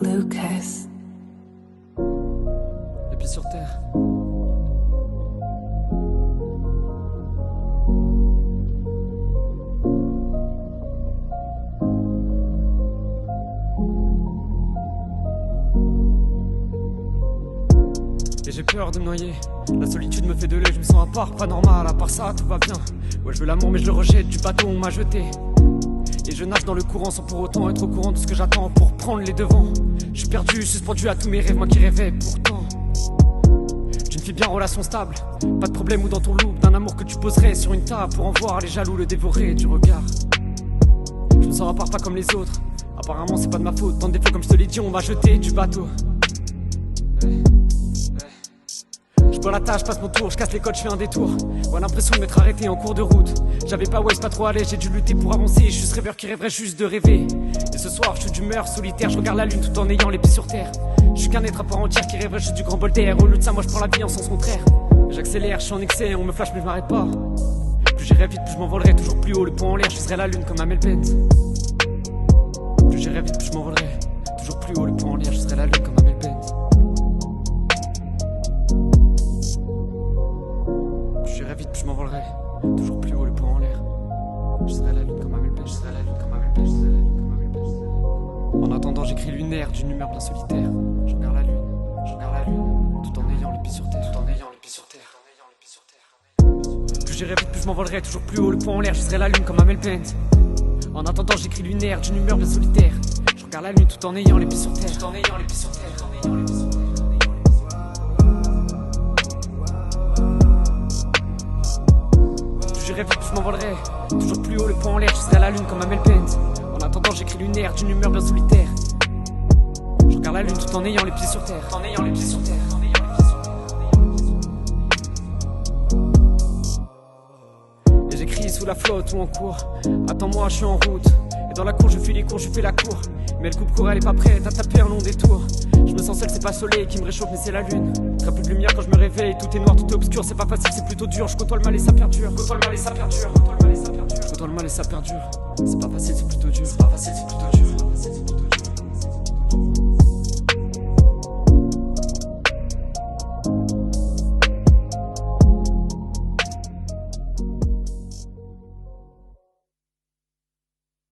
Lucas. Les pieds sur terre. Et j'ai peur de me noyer. La solitude me fait de l'œil, je me sens à part, pas normal. À part ça, tout va bien. Ouais, je veux l'amour, mais je le rejette du bateau, on m'a jeté. Et je nage dans le courant sans pour autant être au courant de ce que j'attends pour prendre les devants. Je suis perdu, suspendu à tous mes rêves, moi qui rêvais pourtant d'une fille bien, relation stable. Pas de problème ou dans ton loop, d'un amour que tu poserais sur une table pour en voir les jaloux le dévorer du regard. Je me sens à part, pas comme les autres. Apparemment c'est pas de ma faute, tant de défauts comme je te l'ai dit, on m'a jeté du bateau. Je bois la tâche, passe mon tour, je casse les codes, je fais un détour. Ouais, l'impression de m'être arrêté en cours de route. J'avais pas Waze, pas trop à l'aise, j'ai dû lutter pour avancer. Je suis ce rêveur qui rêverait juste de rêver. Et ce soir, je suis d'humeur solitaire, je regarde la lune tout en ayant les pieds sur terre. Je suis qu'un être à part entière qui rêverait juste du grand bol d'air. Au lieu de ça, moi je prends la vie en sens contraire. J'accélère, je suis en excès, on me flash mais je m'arrête pas. Plus j'irai vite, plus je m'envolerai, toujours plus haut, le poing en l'air, je serai la lune comme Amel Bent. Plus j'irai vite, plus je m'envolerai, toujours plus haut, le poing en l'air, je serai la lune comme Amel Bent. J'irai vite, puis je m'envolerai. Toujours plus haut, le poing en l'air. Je serai la lune comme Amel Bent, je serai la lune comme Amel Bent, je serai la lune comme Amel Bent. En attendant, j'écris lunaire d'une humeur bien solitaire. Je regarde la lune, tout en ayant les pieds sur terre, tout en ayant les pieds sur terre, tout en ayant les pieds sur terre. Plus j'irai vite, plus je m'envolerai. Toujours plus haut, le poing en l'air, je serai la lune comme Amel Bent. En attendant, j'écris lunaire d'une humeur bien solitaire. Je regarde la lune tout en ayant les pieds sur terre, tout en ayant les pieds sur terre, tout en ayant les pieds sur terre. J'irai vite, je m'envolerai. Toujours plus haut, le poing en l'air, je serai la lune comme Amel Bent. En attendant, j'écris lunaire d'une humeur bien solitaire. Je regarde la lune tout en ayant les pieds sur terre, tout en ayant les pieds sur terre, tout en ayant les pieds sur terre. Et j'écris sous la flotte ou en cours. Attends-moi, je suis en route. Et dans la cour, je fais les cours, je fais la cour. Mais elle coupe court, elle est pas prête à taper un long détour. Je me sens seul, c'est pas le soleil qui me réchauffe, mais c'est la lune. Très peu de lumière quand je me réveille, tout est noir, tout est obscur, c'est pas facile, c'est plutôt dur. Je côtoie le mal et ça perdure. Côtoie le mal et ça perdure. Côtoie le mal et ça perdure. Côtoie le mal et ça perdure. C'est pas facile, c'est plutôt dur. C'est pas facile, c'est plutôt dur.